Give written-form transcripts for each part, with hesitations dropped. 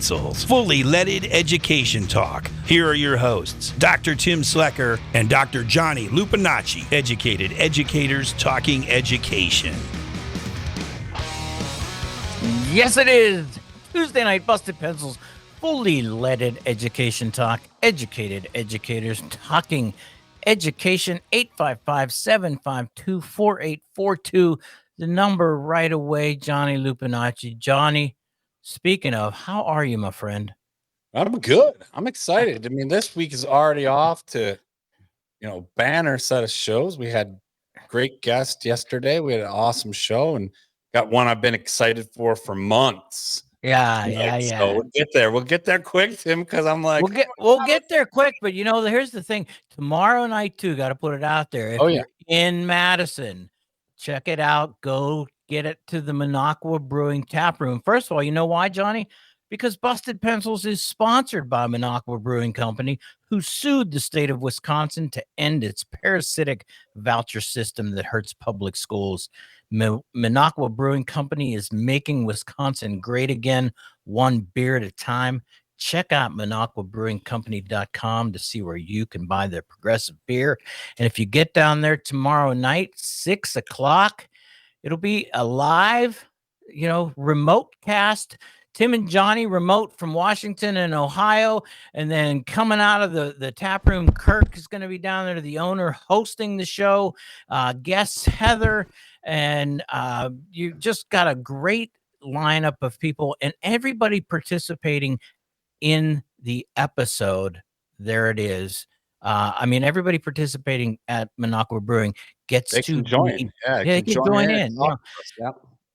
Pencils, fully leaded education talk. Here are your hosts, Dr. Tim Slecker and Dr. Johnny Lupinacci, educated educators talking education. Yes, it is. Tuesday night, Busted Pencils, fully leaded education talk. Educated educators talking education. 855-752-4842. The number right away, Johnny Lupinacci. Johnny, speaking of, how are you, my friend? I'm good. I'm excited. I mean, this week is already off to, banner set of shows. We had great guests yesterday. We had an awesome show and got one I've been excited for months. Yeah. So we'll get there. We'll get there quick, Tim, because I'm like, we'll get there quick. But here's the thing. Tomorrow night too. Got to put it out there. If you're in Madison, check it out. Go get it to the Minocqua Brewing Tap Room. First of all, you know why, Johnny? Because Busted Pencils is sponsored by Minocqua Brewing Company, who sued the state of Wisconsin to end its parasitic voucher system that hurts public schools. Minocqua Brewing Company is making Wisconsin great again, one beer at a time. Check out MinocquaBrewingCompany.com to see where you can buy their progressive beer. And if you get down there tomorrow night, 6 o'clock, it'll be a live, remote cast. Tim and Johnny remote from Washington and Ohio. And then coming out of the tap room, Kirk is going to be down there, the owner hosting the show. Guests Heather. And you just got a great lineup of people and everybody participating in the episode. There it is. Everybody participating at Minocqua Brewing gets to join. They can join in.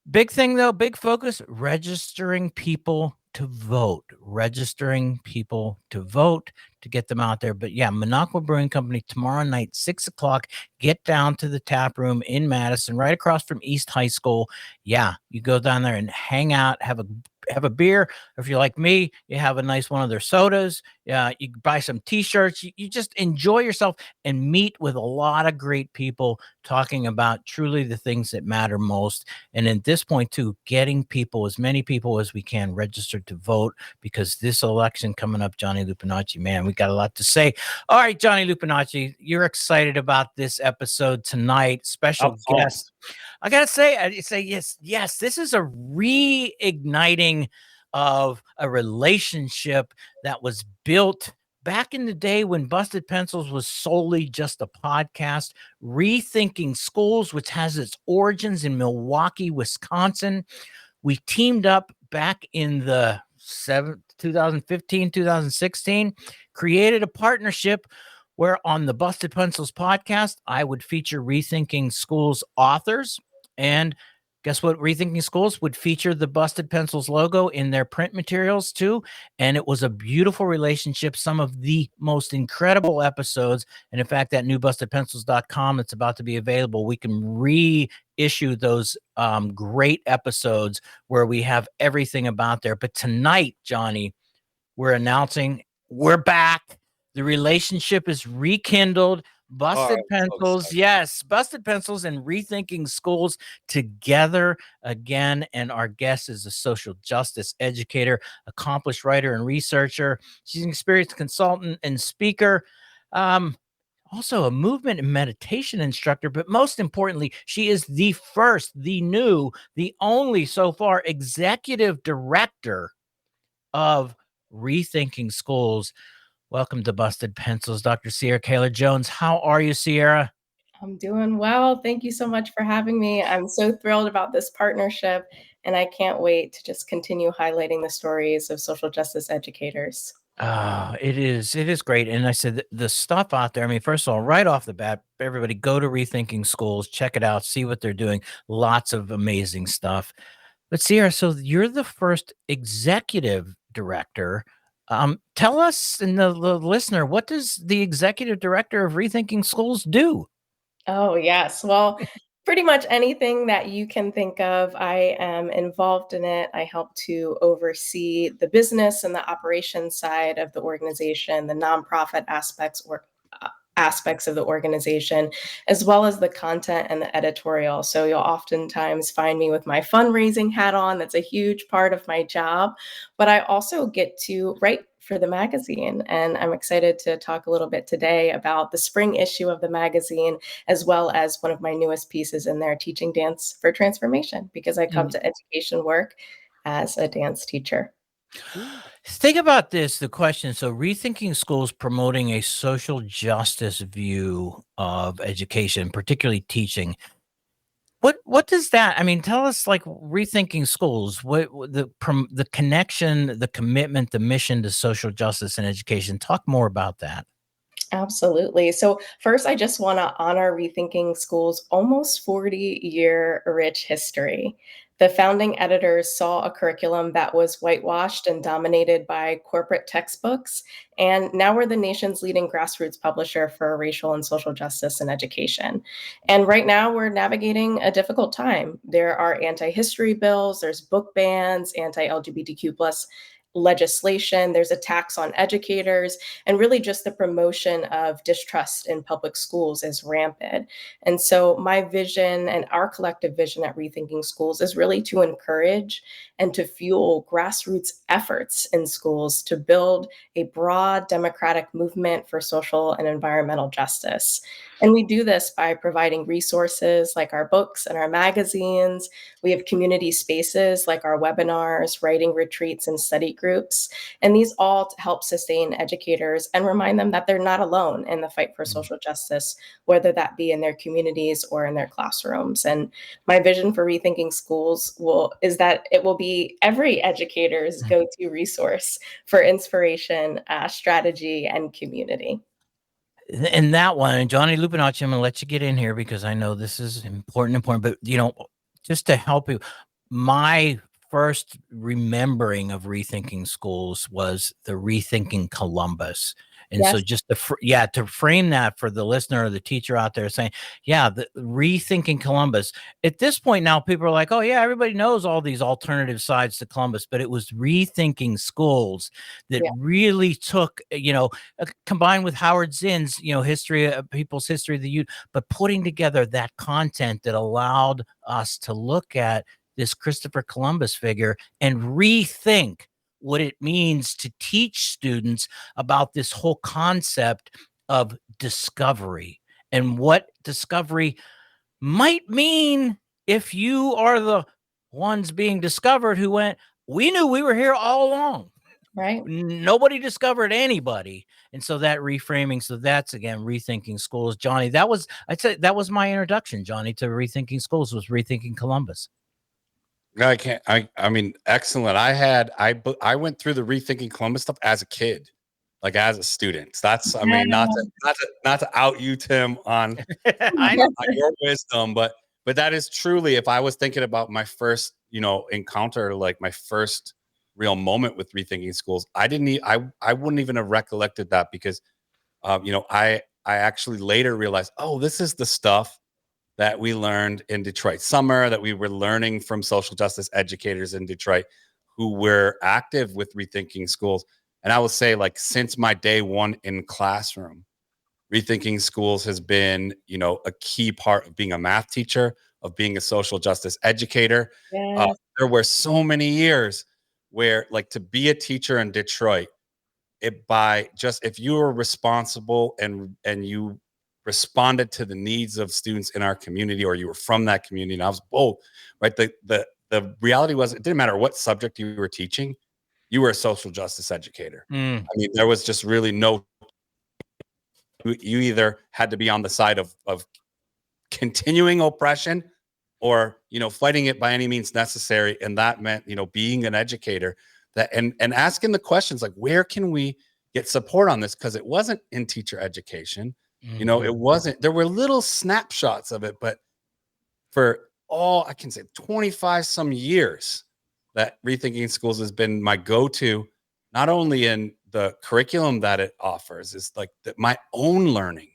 Big thing though, big focus, registering people to vote to get them out there. But yeah, Minocqua Brewing Company tomorrow night, 6 o'clock, get down to the tap room in Madison, right across from East High School. Yeah, you go down there and hang out, have a beer. If you're like me, you have a nice one of their sodas. You buy some t-shirts. You just enjoy yourself and meet with a lot of great people talking about truly the things that matter most. And at this point too, getting as many people as we can registered to vote, because this election coming up, Johnny Lupinacci, man, we got a lot to say. All right, Johnny Lupinacci, you're excited about this episode tonight. Special guest. I gotta say yes. This is a reigniting of a relationship that was built back in the day when Busted Pencils was solely just a podcast. Rethinking Schools, which has its origins in Milwaukee, Wisconsin. We teamed up back in the 2015, 2016, created a partnership where on the Busted Pencils podcast, I would feature Rethinking Schools authors. And guess what? Rethinking Schools would feature the Busted Pencils logo in their print materials too. And it was a beautiful relationship. Some of the most incredible episodes. And in fact, that new bustedpencils.com that's about to be available, we can reissue those great episodes where we have everything about there. But tonight, Johnny, we're announcing we're back. The relationship is rekindled. Busted Pencils, yes, Busted Pencils and Rethinking Schools together again. And our guest is a social justice educator, accomplished writer and researcher. She's an experienced consultant and speaker. Also a movement and meditation instructor, but most importantly, she is the first, the new, the only so far executive director of Rethinking Schools. Welcome to Busted Pencils, Dr. Sierra Kaler-Jones. How are you, Sierra? I'm doing well. Thank you so much for having me. I'm so thrilled about this partnership, and I can't wait to just continue highlighting the stories of social justice educators. It is great. And I said the stuff out there, first of all, right off the bat, everybody go to Rethinking Schools, check it out, see what they're doing. Lots of amazing stuff. But Sierra, so you're the first executive director. Tell us and the listener, what does the executive director of Rethinking Schools do? Oh, yes. Well, pretty much anything that you can think of, I am involved in it. I help to oversee the business and the operations side of the organization, the nonprofit aspects aspects of the organization, as well as the content and the editorial. So you'll oftentimes find me with my fundraising hat on. That's a huge part of my job. But I also get to write for the magazine. And I'm excited to talk a little bit today about the spring issue of the magazine, as well as one of my newest pieces in there, Teaching Dance for Transformation, because I come to education work as a dance teacher. Think about this, the question. So Rethinking Schools promoting a social justice view of education, particularly teaching. What does that, I mean, tell us, like, Rethinking Schools, what the connection, the commitment, the mission to social justice and education. Talk more about that. Absolutely. So first, I just want to honor Rethinking Schools' almost 40-year rich history. The founding editors saw a curriculum that was whitewashed and dominated by corporate textbooks, and now we're the nation's leading grassroots publisher for racial and social justice in education. And right now, we're navigating a difficult time. There are anti-history bills, there's book bans, anti-LGBTQ plus legislation, there's attacks on educators, and really just the promotion of distrust in public schools is rampant. And so my vision and our collective vision at Rethinking Schools is really to encourage and to fuel grassroots efforts in schools to build a broad democratic movement for social and environmental justice. And we do this by providing resources like our books and our magazines. We have community spaces like our webinars, writing retreats, and study groups. And these all help sustain educators and remind them that they're not alone in the fight for social justice, whether that be in their communities or in their classrooms. And my vision for Rethinking Schools is that it will be every educator's go-to resource for inspiration, strategy, and community. And that one, and Johnny Lupinacci, I'm going to let you get in here because I know this is important, but just to help you, my first remembering of Rethinking Schools was the Rethinking Columbus. And Yes. so just to frame that for the listener or the teacher out there saying, the Rethinking Columbus. At this point now, people are like, oh yeah, everybody knows all these alternative sides to Columbus, but it was Rethinking Schools that really took, combined with Howard Zinn's, history of people's history of the youth, but putting together that content that allowed us to look at this Christopher Columbus figure and rethink what it means to teach students about this whole concept of discovery and what discovery might mean if you are the ones being discovered who went, we knew we were here all along. Right. Nobody discovered anybody. And so that reframing, so that's, again, Rethinking Schools. Johnny, I'd say that was my introduction, Johnny, to Rethinking Schools, was Rethinking Columbus. No, I can't. I mean, excellent. I went through the Rethinking Columbus stuff as a kid, like as a student. That's, I mean, not to out you, Tim, on your wisdom, but that is truly, if I was thinking about my first, encounter, like my first real moment with Rethinking Schools, I wouldn't even have recollected that because, I actually later realized, oh, this is the stuff that we learned in Detroit summer, that we were learning from social justice educators in Detroit who were active with Rethinking Schools. And I will say, like, since my day one in classroom, Rethinking Schools has been, a key part of being a math teacher, of being a social justice educator. Yes. There were so many years where, like, to be a teacher in Detroit, if you were responsible and you responded to the needs of students in our community, or you were from that community, and I was both, right? The reality was, it didn't matter what subject you were teaching, you were a social justice educator. I mean, there was just really you either had to be on the side of continuing oppression or, fighting it by any means necessary. And that meant, being an educator and asking the questions like, where can we get support on this? Because it wasn't in teacher education. It wasn't, there were little snapshots of it, but for all I can say 25 some years, that Rethinking Schools has been my go-to, not only in the curriculum that it offers, is like my own learning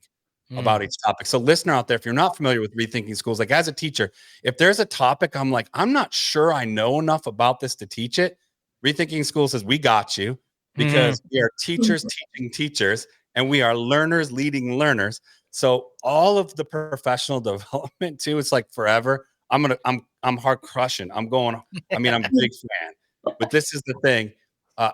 about each topic. So listener out there, if you're not familiar with Rethinking Schools, like as a teacher, if there's a topic, I'm like, I'm not sure I know enough about this to teach it. Rethinking Schools says, we got you, because we are teachers teaching teachers. and we are learners leading learners. So all of the professional development too, it's like forever. I'm hard crushing. I'm a big fan. But this is the thing.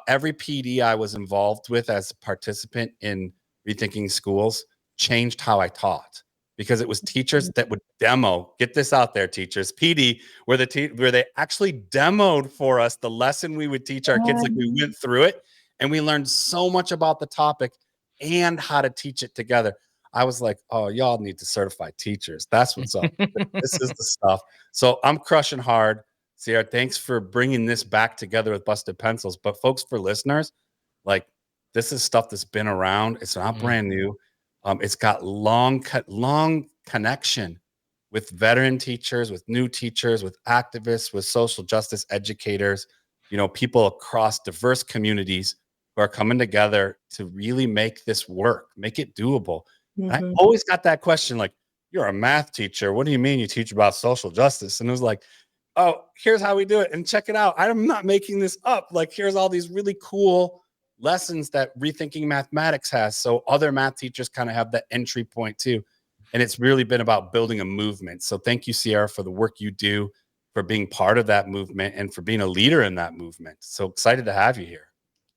Every PD I was involved with as a participant in Rethinking Schools changed how I taught, because it was teachers that would demo. Get this out there, teachers. PD, where they actually demoed for us the lesson we would teach our kids. Like, we went through it and we learned so much about the topic and how to teach it together. I was like, oh, y'all need to certify teachers. That's what's up. This is the stuff. So I'm crushing hard. Sierra, thanks for bringing this back together with Busted Pencils. But folks, for listeners, like, this is stuff that's been around. It's not brand new. It's got long connection with veteran teachers, with new teachers, with activists, with social justice educators, people across diverse communities who are coming together to really make this work, make it doable. And I always got that question, like, you're a math teacher. What do you mean you teach about social justice? And it was like, oh, here's how we do it. And check it out. I'm not making this up. Like, here's all these really cool lessons that Rethinking Mathematics has. So other math teachers kind of have that entry point too. And it's really been about building a movement. So thank you, Sierra, for the work you do, for being part of that movement, and for being a leader in that movement. So excited to have you here.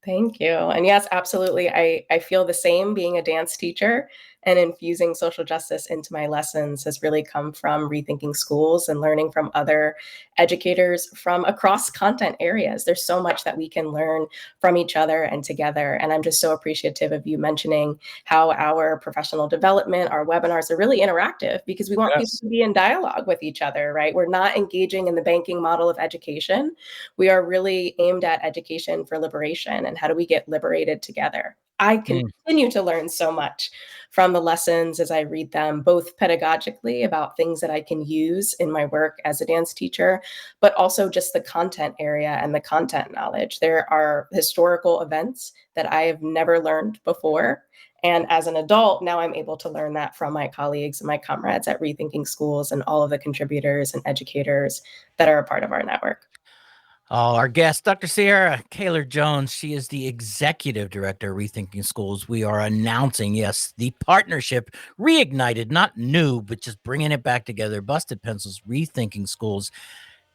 Thank you. And yes, absolutely. I feel the same. Being a dance teacher and infusing social justice into my lessons has really come from Rethinking Schools and learning from other educators from across content areas. There's so much that we can learn from each other and together. And I'm just so appreciative of you mentioning how our professional development, our webinars are really interactive, because we want people to be in dialogue with each other, right? We're not engaging in the banking model of education. We are really aimed at education for liberation, and how do we get liberated together? I continue to learn so much from the lessons as I read them, both pedagogically about things that I can use in my work as a dance teacher, but also just the content area and the content knowledge. There are historical events that I have never learned before. And as an adult, now I'm able to learn that from my colleagues and my comrades at Rethinking Schools and all of the contributors and educators that are a part of our network. Oh, our guest, Dr. Sierra Kaler Jones. She is the executive director of Rethinking Schools. We are announcing, yes, the partnership reignited, not new, but just bringing it back together. Busted Pencils, Rethinking Schools.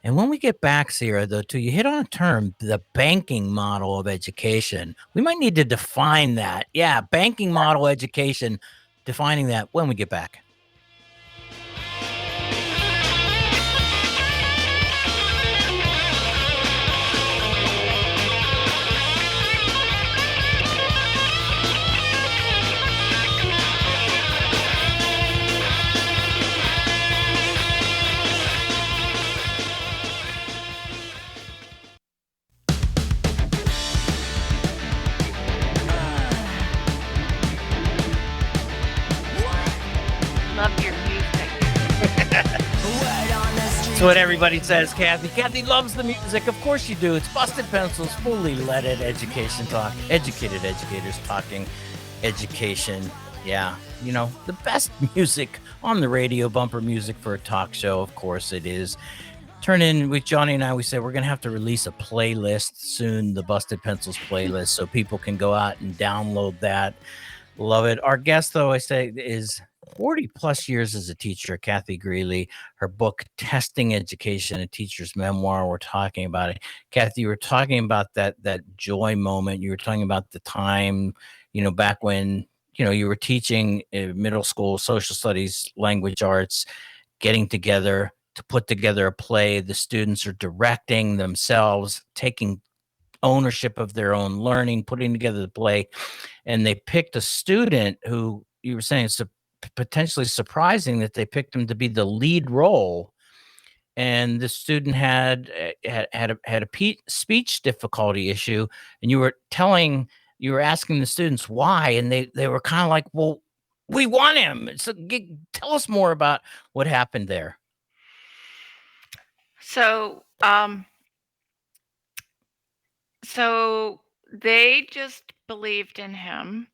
And when we get back, Sierra, though, too, you hit on a term, the banking model of education. We might need to define that. Yeah, banking model education, defining that when we get back. Love your music. That's what everybody says, Kathy. Kathy loves the music. Of course you do. It's Busted Pencils, fully leaded education talk. Educated educators talking education. Yeah, the best music on the radio, bumper music for a talk show. Of course it is. Turn in with Johnny and I. We said we're going to have to release a playlist soon, the Busted Pencils playlist, so people can go out and download that. Love it. Our guest, though, I say, is 40 plus years as a teacher, Kathy Greeley. Her book, Testing Education, a Teacher's Memoir. We're talking about it. Kathy, you were talking about that joy moment. You were talking about the time, back when, you were teaching middle school social studies, language arts, getting together to put together a play. The students are directing themselves, taking ownership of their own learning, putting together the play. And they picked a student who, you were saying, it's potentially surprising that they picked him to be the lead role. And the student had a speech difficulty issue. And you were asking the students why, and they were kind of like, well, we want him. So tell us more about what happened there. So they just believed in him.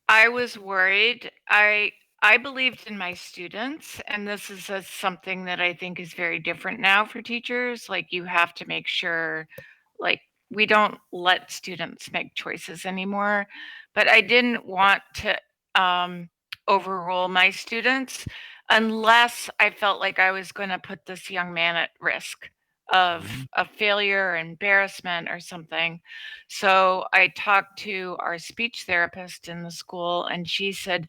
I was worried. I believed in my students, and this is something that I think is very different now for teachers. Like, you have to make sure, like, we don't let students make choices anymore. But I didn't want to overrule my students unless I felt like I was going to put this young man at risk of failure, embarrassment, or something. So I talked to our speech therapist in the school, and she said,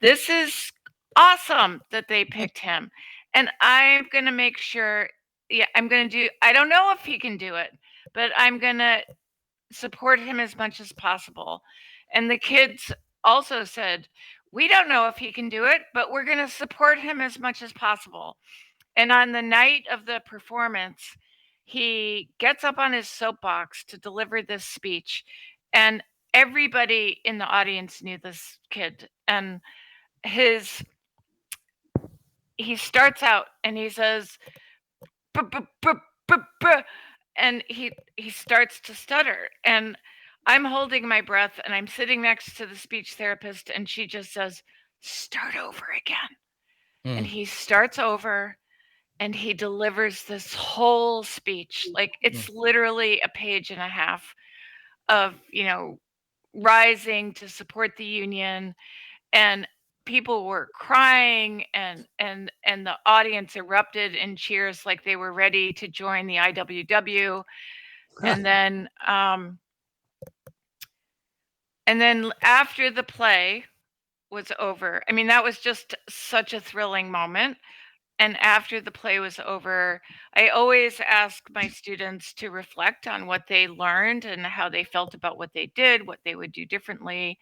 "This is awesome that they picked him, and I'm going to make sure. Yeah, I'm going to do. I don't know if he can do it, but I'm going to support him as much as possible." And the kids also said, "We don't know if he can do it, but we're going to support him as much as possible." And on the night of the performance, he gets up on his soapbox to deliver this speech. And everybody in the audience knew this kid. And he starts out and he says, "Buh, buh, buh, buh, buh," and he starts to stutter. And I'm holding my breath and I'm sitting next to the speech therapist, and she just says, "Start over again." And he starts over and he delivers this whole speech. Like, it's literally a page and a half of, rising to support the union, and people were crying, and the audience erupted in cheers like they were ready to join the IWW. And then after the play was over, I mean, that was just such a thrilling moment. And after the play was over, I always ask my students to reflect on what they learned and how they felt about what they did, what they would do differently,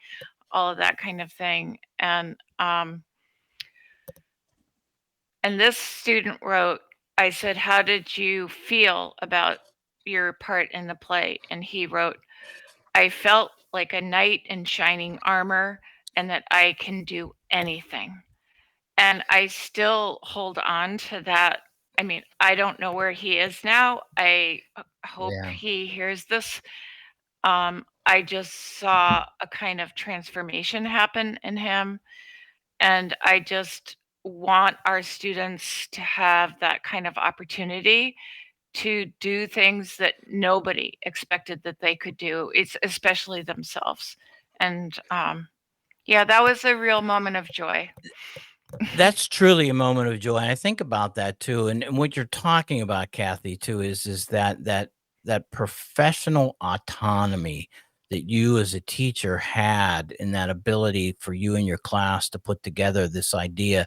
all of that kind of thing. And this student wrote, I said, "How did you feel about your part in the play?" And he wrote, "I felt like a knight in shining armor and that I can do anything." And I still hold on to that. I mean, I don't know where he is now. I hope he hears this. I just saw a kind of transformation happen in him. And I just want our students to have that kind of opportunity to do things that nobody expected that they could do. It's especially themselves. And yeah, that was a real moment of joy. That's truly a moment of joy. I think about that too. And what you're talking about, Kathy, too, is that professional autonomy that you as a teacher had, in that ability for you and your class to put together this idea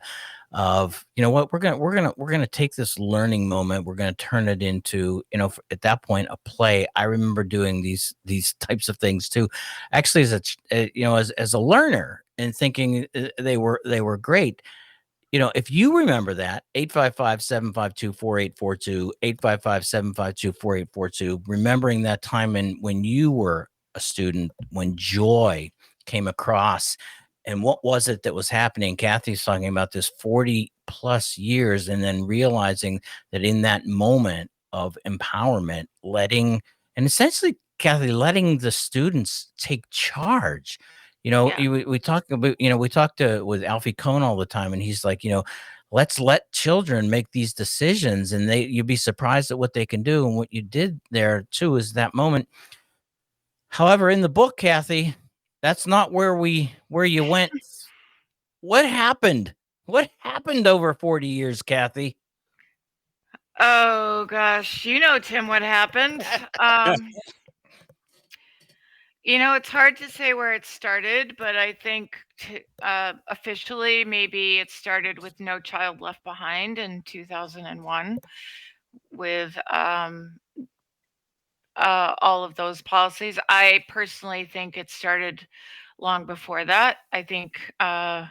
of, you know what, we're gonna take this learning moment, we're gonna turn it into, at that point, a play. I remember doing these types of things too, actually, as a learner, and thinking they were great. If you remember that, 855-752-4842, 855-752-4842, remembering that time when you were a student, when joy came across, and what was it that was happening? Kathy's talking about this 40 plus years, and then realizing that in that moment of empowerment, essentially, Kathy, letting the students take charge. Yeah. We talk about, with Alfie Kohn all the time, and he's like, let's let children make these decisions, and you'd be surprised at what they can do. And what you did there too is that moment. However, in the book, Kathy, that's not where you went. What happened? What happened over 40 years, Kathy? Oh gosh, Tim, what happened? It's hard to say where it started, but I think officially maybe it started with No Child Left Behind in 2001, with all of those policies. I personally think it started long before that. I think I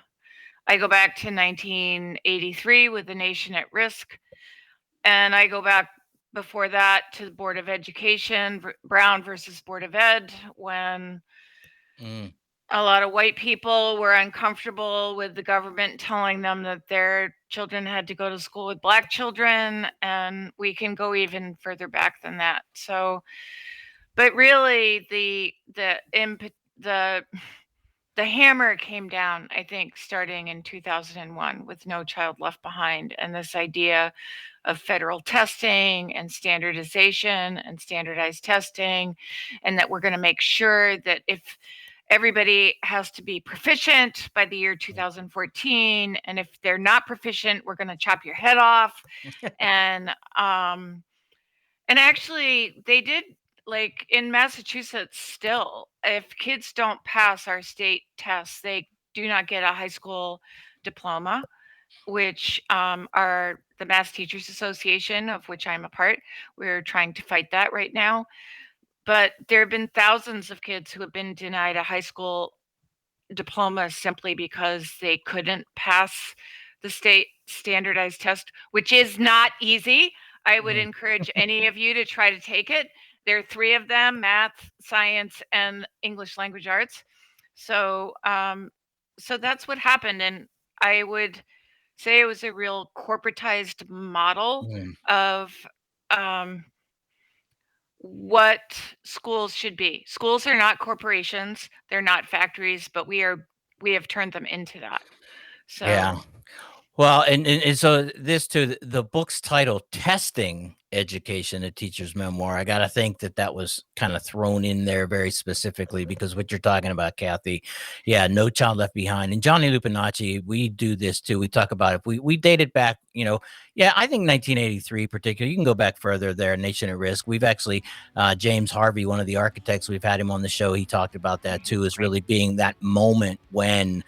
go back to 1983 with The Nation at Risk, and I go back before that to the Board of Education, Brown versus Board of Ed, when a lot of white people were uncomfortable with the government telling them that their children had to go to school with Black children, and we can go even further back than that. So, but really, the the hammer came down, I think, starting in 2001 with No Child Left Behind, and this idea of federal testing and standardization and standardized testing, and that we're going to make sure that if everybody has to be proficient by the year 2014, and if they're not proficient, we're going to chop your head off. And actually they did, like in Massachusetts still, if kids don't pass our state tests, they do not get a high school diploma, which are the Mass Teachers Association, of which I'm a part. We're trying to fight that right now. But there have been thousands of kids who have been denied a high school diploma simply because they couldn't pass the state standardized test, which is not easy. I would encourage any of you to try to take it. There are 3 of them: math, science, and English language arts. So so that's what happened. And I would say it was a real corporatized model of what schools should be. Schools are not corporations, they're not factories, but we have turned them into that. So Yeah. Well, and so this too, the book's title, Testing Education, a Teacher's Memoir. I got to think that was kind of thrown in there very specifically because what you're talking about, Kathy. Yeah, No Child Left Behind. And Johnny Lupinacci, we do this too. We talk about it. We date it back, yeah, I think 1983 particularly. You can go back further there, Nation at Risk. We've actually, James Harvey, one of the architects, we've had him on the show. He talked about that too, as really being that moment when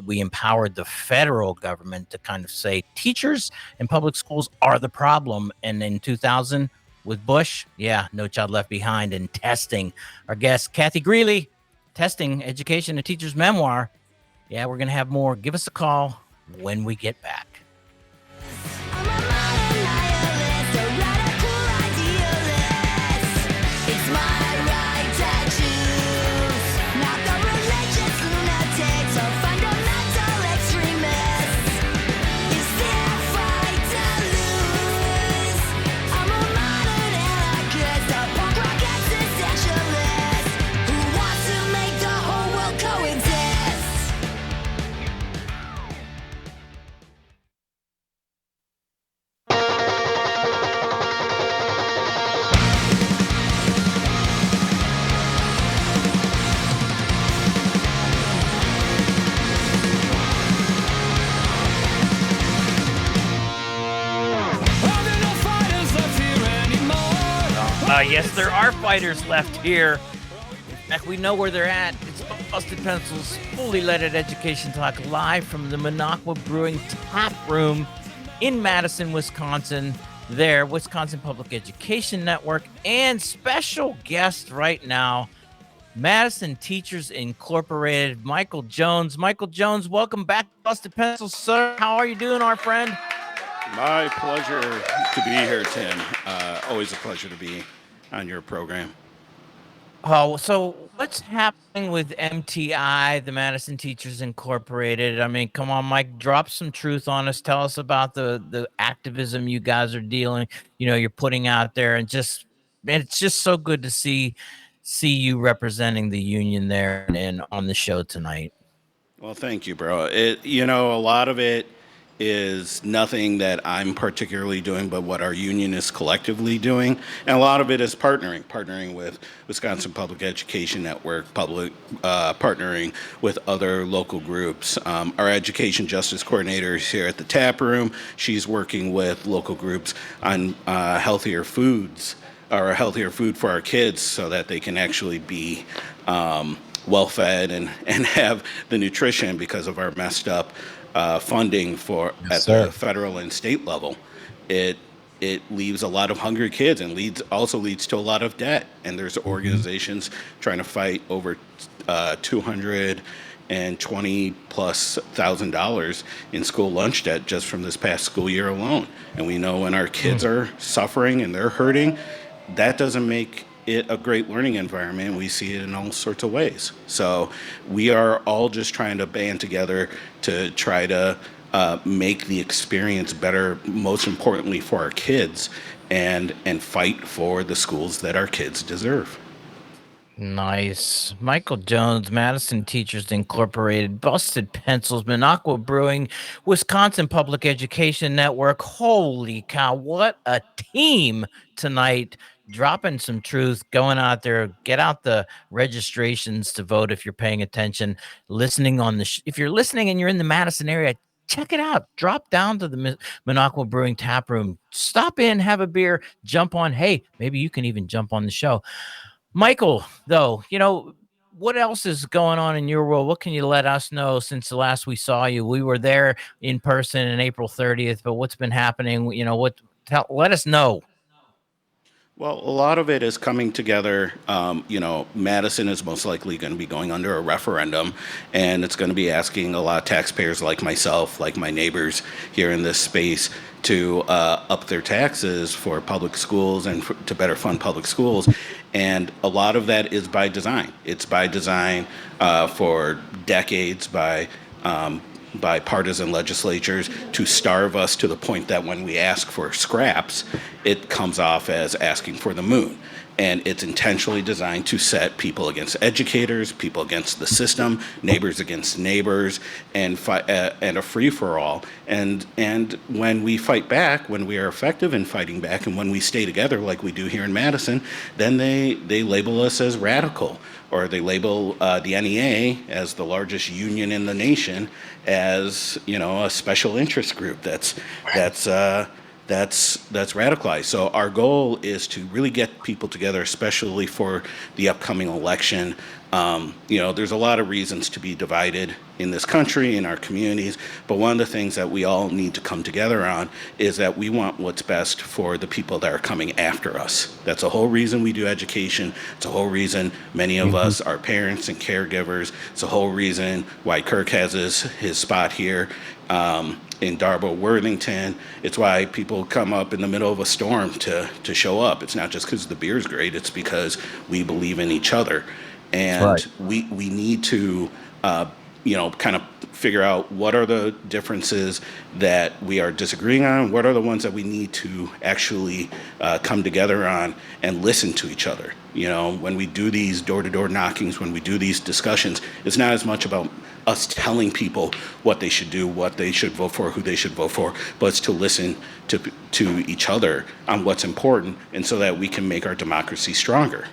we empowered the federal government to kind of say teachers and public schools are the problem. And in 2000 with Bush, yeah, No Child Left Behind, and testing. Our guest, Kathy Greeley, Testing Education, a Teacher's Memoir. Yeah, we're going to have more. Give us a call when we get back. Yes, there are fighters left here. In fact, we know where they're at. It's Busted Pencils, fully leaded education talk, live from the Minocqua Brewing Tap Room in Madison, Wisconsin. There, Wisconsin Public Education Network, and special guest right now, Madison Teachers Incorporated, Michael Jones. Michael Jones, welcome back to Busted Pencils, sir. How are you doing, our friend? My pleasure to be here, Tim. Always a pleasure to be on your program. Oh, so what's happening with MTI, the Madison Teachers Incorporated? I mean, come on, Mike, drop some truth on us. Tell us about the activism you guys are you're putting out there, and it's just so good to see you representing the union there and on the show tonight. Well, thank you, bro. A lot of it is nothing that I'm particularly doing, but what our union is collectively doing. And a lot of it is partnering with Wisconsin Public Education Network, partnering with other local groups. Our education justice coordinator is here at the tap room. She's working with local groups on healthier foods, or healthier food for our kids, so that they can actually be well-fed and have the nutrition because of our messed up funding at the federal and state level. It leaves a lot of hungry kids and also leads to a lot of debt. And there's organizations trying to fight over $220,000+ in school lunch debt just from this past school year alone. And we know when our kids are suffering and they're hurting, that doesn't make it a great learning environment. We see it in all sorts of ways. So we are all just trying to band together to try to make the experience better, most importantly for our kids, and fight for the schools that our kids deserve. Nice. Michael Jones, Madison Teachers Incorporated, Busted Pencils, Minocqua Brewing, Wisconsin Public Education Network. Holy cow, what a team tonight. Dropping some truth, going out there, get out the registrations to vote if you're paying attention, listening on the if you're listening and you're in the Madison area, check it out. Drop down to the Minocqua Brewing tap room. Stop in, have a beer, jump on. Hey, maybe you can even jump on the show. Michael, though, what else is going on in your world? What can you let us know since the last we saw you? We were there in person on April 30th, but what's been happening? Let us know. Well, a lot of it is coming together. Madison is most likely going to be going under a referendum, and it's going to be asking a lot of taxpayers like myself, like my neighbors here in this space, to up their taxes for public schools and to better fund public schools. And a lot of that is by design. It's by design for decades by partisan legislatures to starve us to the point that when we ask for scraps, it comes off as asking for the moon. And it's intentionally designed to set people against educators, people against the system, neighbors against neighbors, and a free-for-all. And when we fight back, when we are effective in fighting back, and when we stay together like we do here in Madison, then they label us as radical, or they label the NEA, as the largest union in the nation, as a special interest group that's radicalized. So our goal is to really get people together, especially for the upcoming election. There's a lot of reasons to be divided in this country, in our communities, but one of the things that we all need to come together on is that we want what's best for the people that are coming after us. That's the whole reason we do education. It's the whole reason many of us are parents and caregivers. It's the whole reason why Kirk has his spot here in Darbo, Worthington. It's why people come up in the middle of a storm to show up. It's not just because the beer's great, it's because we believe in each other. And Right. we need to kind of figure out what are the differences that we are disagreeing on, what are the ones that we need to actually come together on and listen to each other. When we do these door-to-door knockings, when we do these discussions, it's not as much about us telling people what they should do, what they should vote for, who they should vote for, but it's to listen to each other on what's important, and so that we can make our democracy stronger.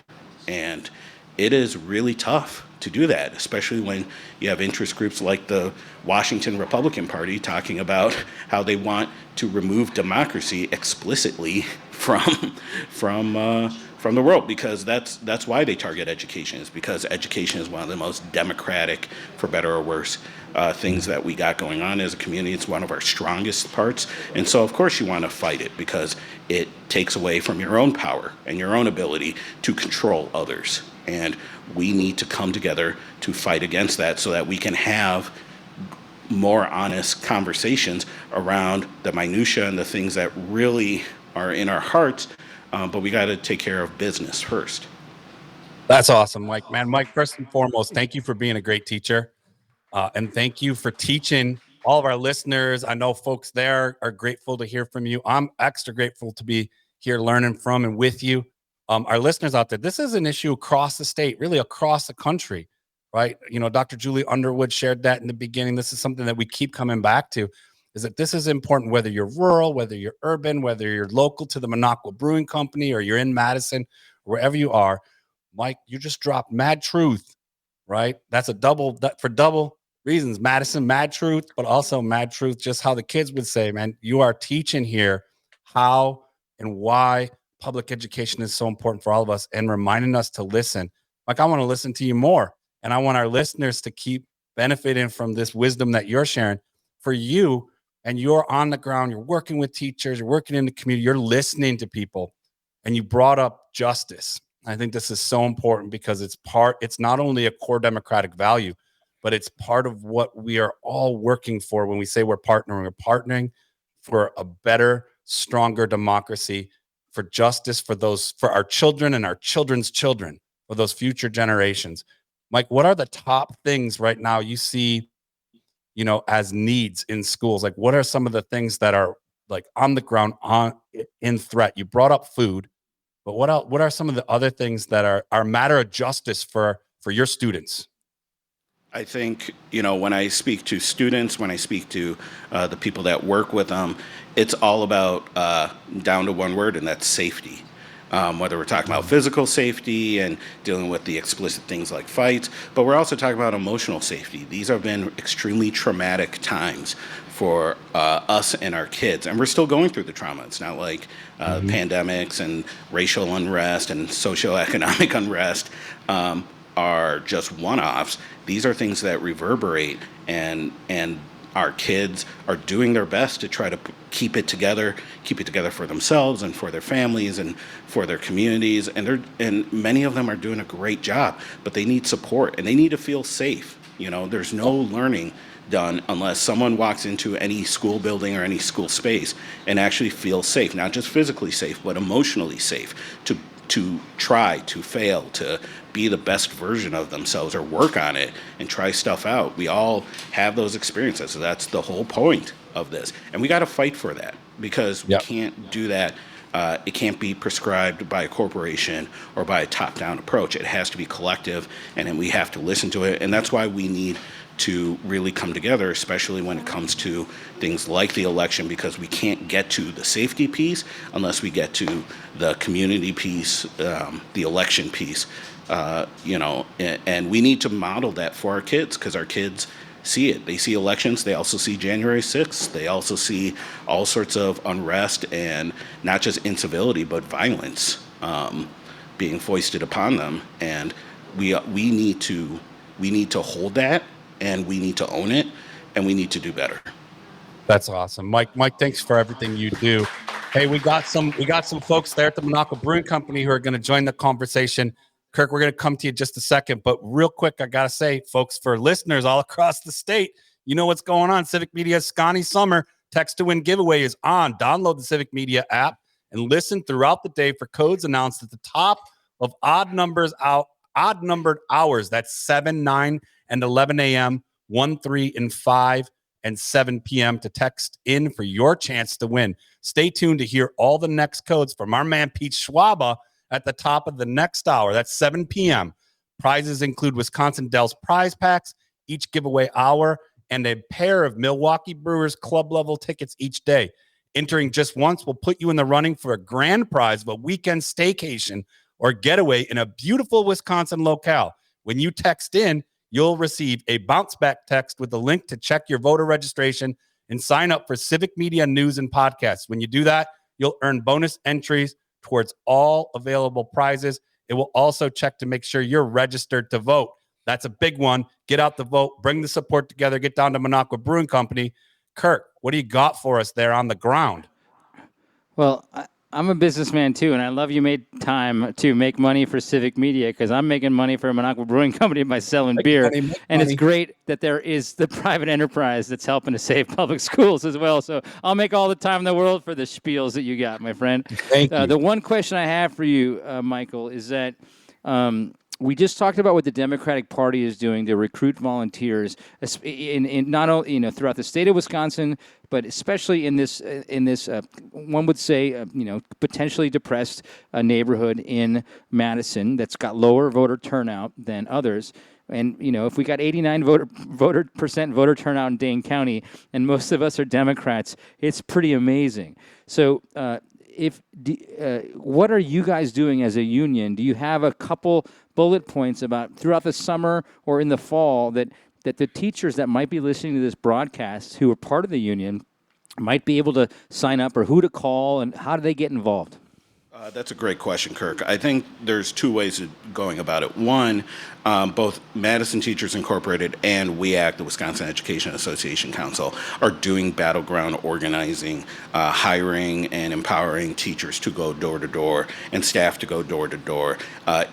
And it is really tough to do that, especially when you have interest groups like the Washington Republican Party talking about how they want to remove democracy explicitly from the world, because that's why they target education, is because education is one of the most democratic, for better or worse, things that we got going on as a community. It's one of our strongest parts, and so of course you want to fight it, because it takes away from your own power and your own ability to control others. And we need to come together to fight against that, so that we can have more honest conversations around the minutia and the things that really are in our hearts. But we got to take care of business first. That's awesome, Mike. Man, Mike, first and foremost, thank you for being a great teacher. And thank you for teaching all of our listeners. I know folks there are grateful to hear from you. I'm extra grateful to be here learning from and with you. Our listeners out there, this is an issue across the state, really across the country, right? Dr. Julie Underwood shared that in the beginning. This is something that we keep coming back to, is that this is important, whether you're rural, whether you're urban, whether you're local to the Minocqua Brewing Company, or you're in Madison, wherever you are. Mike, you just dropped mad truth, right? That's for double reasons. Madison, mad truth, but also mad truth, just how the kids would say, man, you are teaching here how and why public education is so important for all of us, and reminding us to listen. Like, I want to listen to you more, and I want our listeners to keep benefiting from this wisdom that you're sharing. For you, and you're on the ground, you're working with teachers, you're working in the community, you're listening to people, and you brought up justice. I think this is so important, because it's not only a core democratic value, but it's part of what we are all working for when we say we're partnering. We're partnering for a better, stronger democracy, for justice, for our children and our children's children, for those future generations. Mike, what are the top things right now you see, as needs in schools? Like, what are some of the things that are like on the ground in threat? You brought up food. but what are some of the other things that are matter of justice for your students? I think, when I speak to students, when I speak to the people that work with them, it's all about down to one word, and that's safety. Whether we're talking about physical safety and dealing with the explicit things like fights, but we're also talking about emotional safety. These have been extremely traumatic times for us and our kids, and we're still going through the trauma. It's not like pandemics and racial unrest and socioeconomic unrest are just one-offs. These are things that reverberate, and our kids are doing their best to try to keep it together for themselves and for their families and for their communities. And many of them are doing a great job, but they need support and they need to feel safe. There's no learning done unless someone walks into any school building or any school space and actually feels safe, not just physically safe, but emotionally safe to try, to fail, to be the best version of themselves or work on it and try stuff out. We all have those experiences. So that's the whole point of this. And we got to fight for that, because we can't do that. It can't be prescribed by a corporation or by a top-down approach. It has to be collective, and then we have to listen to it. And that's why we need to really come together, especially when it comes to things like the election, because we can't get to the safety piece unless we get to the community piece, the election piece, and we need to model that for our kids, because our kids see it. They see elections. They also see January 6th. They also see all sorts of unrest and not just incivility, but violence being foisted upon them. And we need to hold that, and we need to own it, and we need to do better. That's awesome. Mike, thanks for everything you do. Hey, we got some folks there at the Minocqua Brewing Company who are going to join the conversation. Kirk, we're going to come to you in just a second, but real quick, I got to say, folks, for listeners all across the state, you know what's going on. Civic Media's Scotty Summer Text to Win giveaway is on. Download the Civic Media app and listen throughout the day for codes announced at the top of odd-numbered hours. That's 7, 9, and 11 a.m., 1, 3, and 5, and 7 p.m. to text in for your chance to win. Stay tuned to hear all the next codes from our man Pete Schwaba at the top of the next hour. That's 7 p.m. Prizes include Wisconsin Dells prize packs each giveaway hour and a pair of Milwaukee Brewers club level tickets each day. Entering just once will put you in the running for a grand prize of a weekend staycation or getaway in a beautiful Wisconsin locale. When you text in, you'll receive a bounce back text with a link to check your voter registration and sign up for Civic Media news and podcasts. When you do that, you'll earn bonus entries towards all available prizes. It will also check to make sure you're registered to vote. That's a big one. Get out the vote, bring the support together, get down to Minocqua Brewing Company. Kirk, what do you got for us there on the ground? Well, I'm a businessman too, and I love you made time to make money for Civic Media, because I'm making money for Minocqua Brewing Company by selling beer. And it's great that there is the private enterprise that's helping to save public schools as well. So I'll make all the time in the world for the spiels that you got, my friend. Thank you. The one question I have for you, Michael, is that we just talked about what the Democratic Party is doing to recruit volunteers, in not only throughout the state of Wisconsin, but especially in this one would say potentially depressed neighborhood in Madison that's got lower voter turnout than others. And if we got 89 voter turnout in Dane County, and most of us are Democrats, it's pretty amazing. So. What are you guys doing as a union? Do you have a couple bullet points about throughout the summer or in the fall that the teachers that might be listening to this broadcast who are part of the union might be able to sign up, or who to call, and how do they get involved? That's a great question, Kirk. I think there's two ways of going about it. One, both Madison Teachers Incorporated and WEAC, the Wisconsin Education Association Council, are doing battleground organizing, hiring and empowering teachers to go door to door and staff to go door to door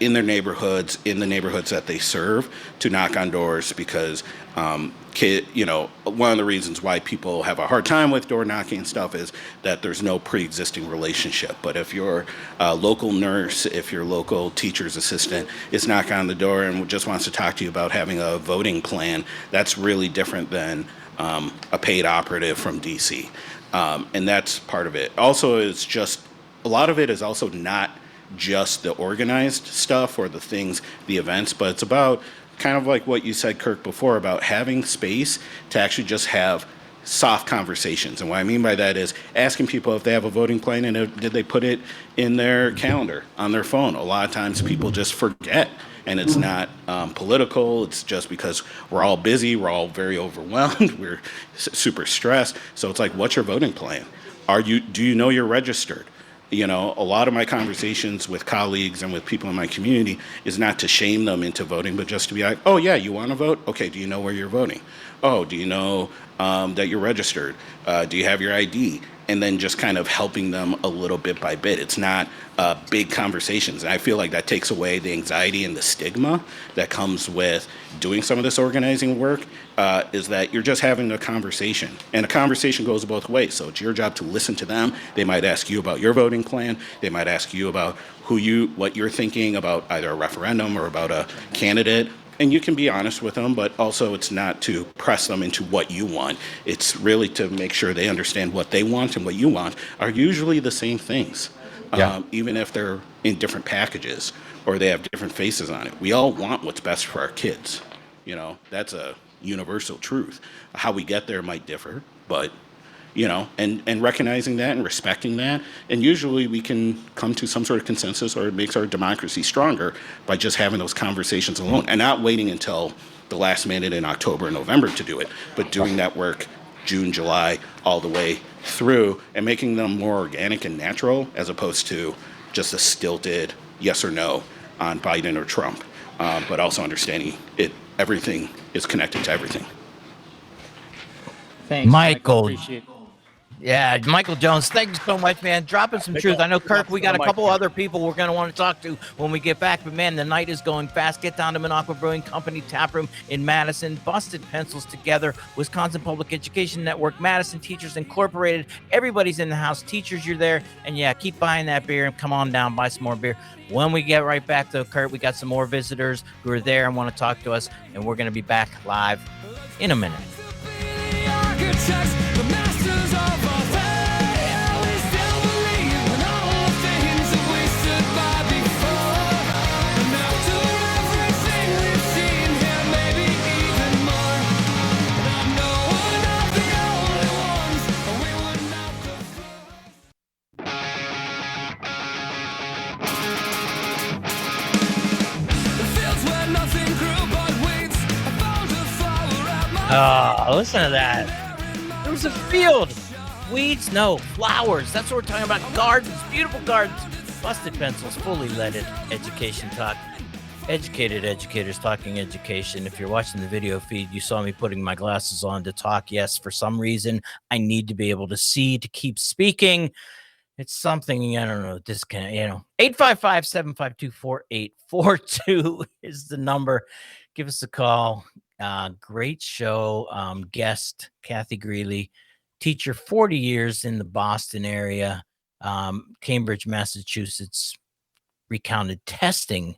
in their neighborhoods, in the neighborhoods that they serve, to knock on doors, because one of the reasons why people have a hard time with door knocking and stuff is that there's no pre-existing relationship. But if your local nurse, if your local teacher's assistant is knocking on the door and just wants to talk to you about having a voting plan, that's really different than a paid operative from DC. And that's part of it. Also, it's just a lot of it is also not just the organized stuff or the things, the events, but it's about kind of like what you said, Kirk, before about having space to actually just have soft conversations. And what I mean by that is asking people if they have a voting plan and did they put it in their calendar on their phone. A lot of times people just forget, and it's not political. It's just because we're all busy, we're all very overwhelmed, we're super stressed. So it's like, what's your voting plan? Do you know you're registered? You know, a lot of my conversations with colleagues and with people in my community is not to shame them into voting, but just to be like, oh yeah, you want to vote? Okay, do you know where you're voting? Oh, do you know that you're registered? Do you have your ID? And then just kind of helping them a little bit by bit. It's not big conversations. And I feel like that takes away the anxiety and the stigma that comes with doing some of this organizing work, is that you're just having a conversation. And a conversation goes both ways. So it's your job to listen to them. They might ask you about your voting plan. They might ask you about what you're thinking about either a referendum or about a candidate. And you can be honest with them, but also it's not to press them into what you want. It's really to make sure they understand what they want and what you want are usually the same things, even if they're in different packages or they have different faces on it. We all want what's best for our kids. You know, that's a universal truth. How we get there might differ, but you know, and recognizing that and respecting that. And usually we can come to some sort of consensus, or it makes our democracy stronger by just having those conversations alone and not waiting until the last minute in October and November to do it, but doing that work June, July, all the way through and making them more organic and natural as opposed to just a stilted yes or no on Biden or Trump, but also understanding everything is connected to everything. Thanks, Michael. Appreciate it. Yeah, Michael Jones, thank you so much, man. Dropping some truth. I know, Kirk, we got a couple other people we're going to want to talk to when we get back. But, man, the night is going fast. Get down to Minocqua Brewing Company Tap Room in Madison. Busted Pencils Together, Wisconsin Public Education Network, Madison Teachers Incorporated. Everybody's in the house. Teachers, you're there. And, yeah, keep buying that beer and come on down, buy some more beer. When we get right back, though, Kurt, we got some more visitors who are there and want to talk to us. And we're going to be back live in a minute. Listen to that. There was a field. Weeds, no. Flowers. That's what we're talking about. Gardens. Beautiful gardens. Busted Pencils. Fully leaded education talk. Educated educators talking education. If you're watching the video feed, you saw me putting my glasses on to talk. Yes, for some reason, I need to be able to see to keep speaking. It's something, I don't know, this kind of, 855-752-4842 is the number. Give us a call. Great show. Guest Kathy Greeley, teacher, 40 years in the Boston area, Cambridge, Massachusetts, recounted testing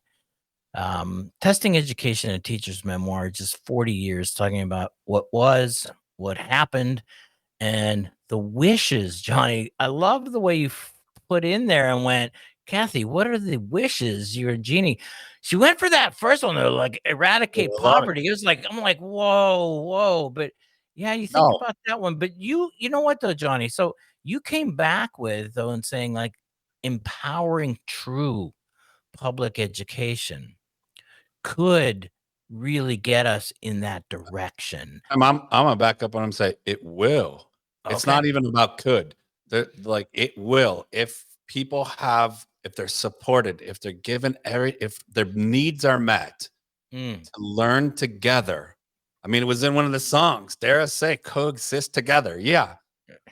education, a teacher's memoir, just 40 years, talking about what was, what happened, and the wishes. Johnny, I love the way you put in there and went, Kathy, what are the wishes? You're a genie. She went for that first one, though, like eradicate poverty. It was like, I'm like, whoa. But yeah, you think about that one. But you know what, though, Johnny? So you came back with, though, and saying, like, empowering true public education could really get us in that direction. I'm gonna back up on him and say it will. Okay. It's not even about could. Like it will. If people if they're supported, if they're given if their needs are met, to learn together. I mean, it was in one of the songs, dare I say, coexist together. Yeah.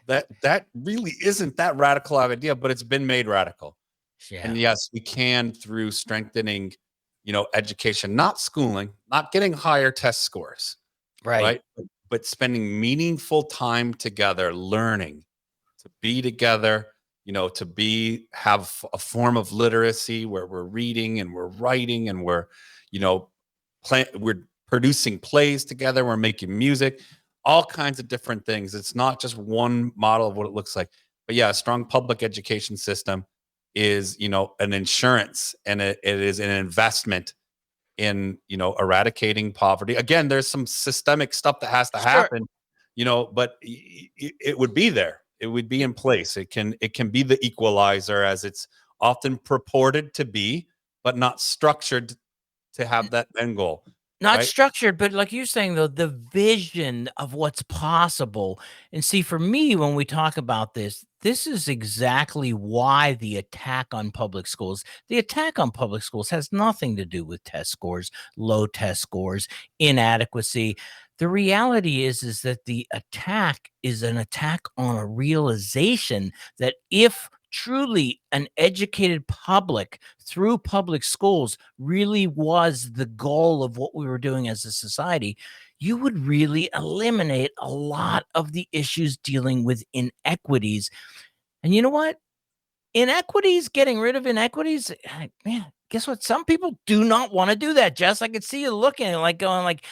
That really isn't that radical of idea, but it's been made radical. Yeah. And yes, we can through strengthening, education, not schooling, not getting higher test scores. Right. But spending meaningful time together, learning to be together, to have a form of literacy where we're reading and we're writing and we're producing plays together. We're making music, all kinds of different things. It's not just one model of what it looks like, but yeah, a strong public education system, is, an insurance, and it is an investment in, eradicating poverty. Again, there's some systemic stuff that has to happen, but it would be there. It would be in place. It can be the equalizer, as it's often purported to be, but not structured to have that end goal. Not right? structured, but like you're saying, though, the vision of what's possible. And see, for me, when we talk about this is exactly why the attack on public schools has nothing to do with test scores, low test scores, inadequacy. The reality is that the attack is an attack on a realization that if truly an educated public through public schools really was the goal of what we were doing as a society, you would really eliminate a lot of the issues dealing with inequities. And you know what? Getting rid of inequities, man, guess what? Some people do not want to do that, Jess. I could see you looking at it like going like,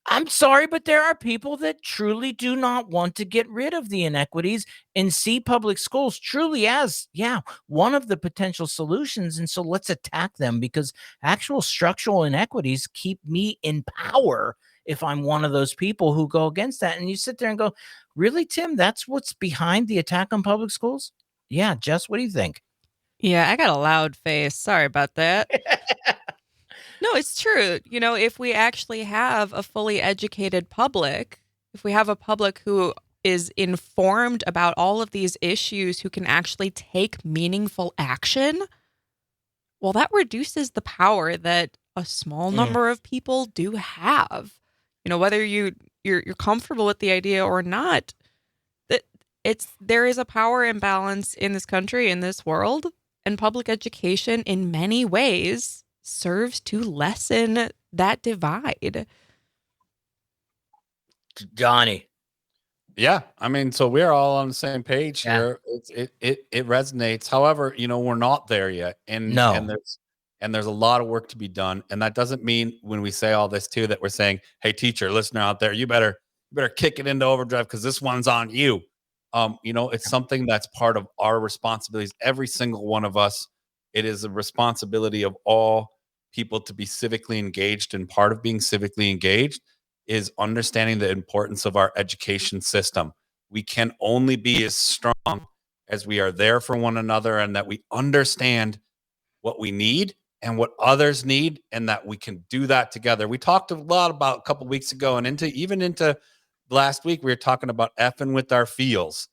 I'm sorry, but there are people that truly do not want to get rid of the inequities and see public schools truly as, one of the potential solutions. And so let's attack them, because actual structural inequities keep me in power if I'm one of those people who go against that. And you sit there and go, really, Tim, that's what's behind the attack on public schools? Yeah, Jess, what do you think? Yeah, I got a loud face. Sorry about that. No, it's true. If we actually have a fully educated public, if we have a public who is informed about all of these issues, who can actually take meaningful action, well, that reduces the power that a small number of people do have. Whether you're comfortable with the idea or not, there is a power imbalance in this country, in this world, and public education in many ways serves to lessen that divide. Johnny. Yeah, I mean, so we're all on the same page here. It resonates. However, we're not there yet, and there's a lot of work to be done. And that doesn't mean, when we say all this too, that we're saying, "Hey, teacher, listener out there, you better kick it into overdrive because this one's on you." It's something that's part of our responsibilities. Every single one of us. It is a responsibility of all people to be civically engaged, and part of being civically engaged is understanding the importance of our education system. We can only be as strong as we are there for one another, and that we understand what we need and what others need, and that we can do that together. We talked a lot about a couple weeks ago, and into last week, we were talking about effing with our feels.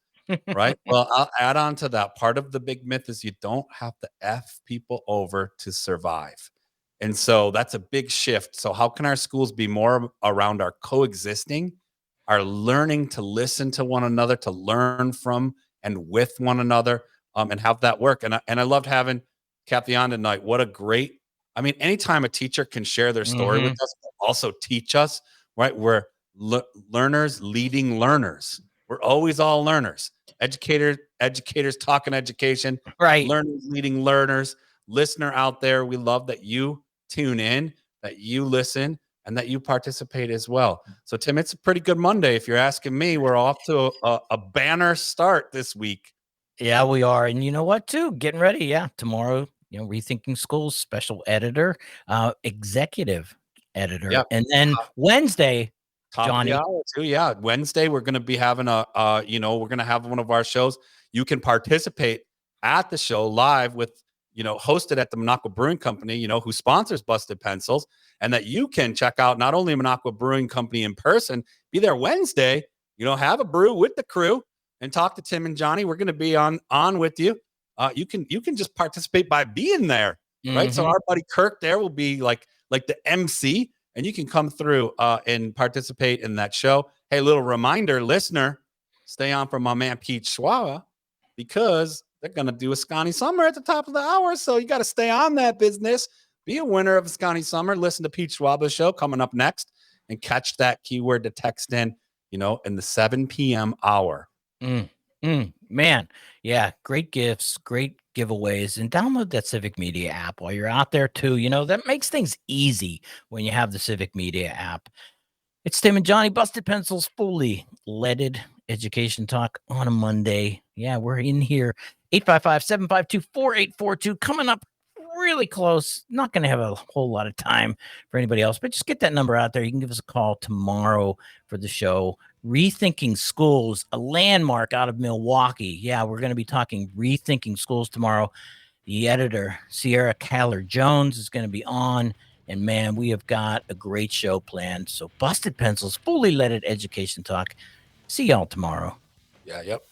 Right. Well, I'll add on to that. Part of the big myth is you don't have to F people over to survive. And so that's a big shift. So how can our schools be more around our coexisting, our learning to listen to one another, to learn from and with one another, and have that work? And I loved having Kathy on tonight. What a great, anytime a teacher can share their story with us, but also teach us, right? We're learners leading learners. We're always all learners. Educators talking education, right? Learners leading learners. Listener out there, we love that you tune in, that you listen, and that you participate as well. So, Tim, it's a pretty good Monday. If you're asking me, we're off to a banner start this week. Yeah, we are. And you know what, too? Getting ready. Yeah. Tomorrow, Rethinking Schools, special editor, executive editor. Yep. And then Wednesday, Johnny. Too, yeah. Wednesday, we're going to be having we're going to have one of our shows. You can participate at the show live with, hosted at the Minocqua Brewing Company, who sponsors Busted Pencils, and that you can check out not only Minocqua Brewing Company in person, be there Wednesday, have a brew with the crew and talk to Tim and Johnny. We're going to be on with you. You can just participate by being there, right? So our buddy Kirk there will be like the MC. And you can come through and participate in that show. Hey, little reminder, listener, stay on for my man Pete Schwaba, because they're going to do a Scotty Summer at the top of the hour. So you got to stay on that business. Be a winner of a Scotty Summer. Listen to Pete Schwaba's show coming up next, and catch that keyword to text in, in the 7 p.m. hour. Man, yeah, great gifts, great giveaways, and download that Civic Media app while you're out there too. That makes things easy when you have the Civic Media app. It's Tim and Johnny, Busted Pencils, fully leaded education talk on a Monday. Yeah, we're in here 855-752-4842. Coming up really close. Not going to have a whole lot of time for anybody else, but just get that number out there. You can give us a call tomorrow for the show. Rethinking Schools, a landmark out of Milwaukee. Yeah, we're going to be talking Rethinking Schools tomorrow. The editor, Sierra Caller Jones, is going to be on. And man, we have got a great show planned. So Busted Pencils, fully leaded education talk. See y'all tomorrow. Yeah, yep.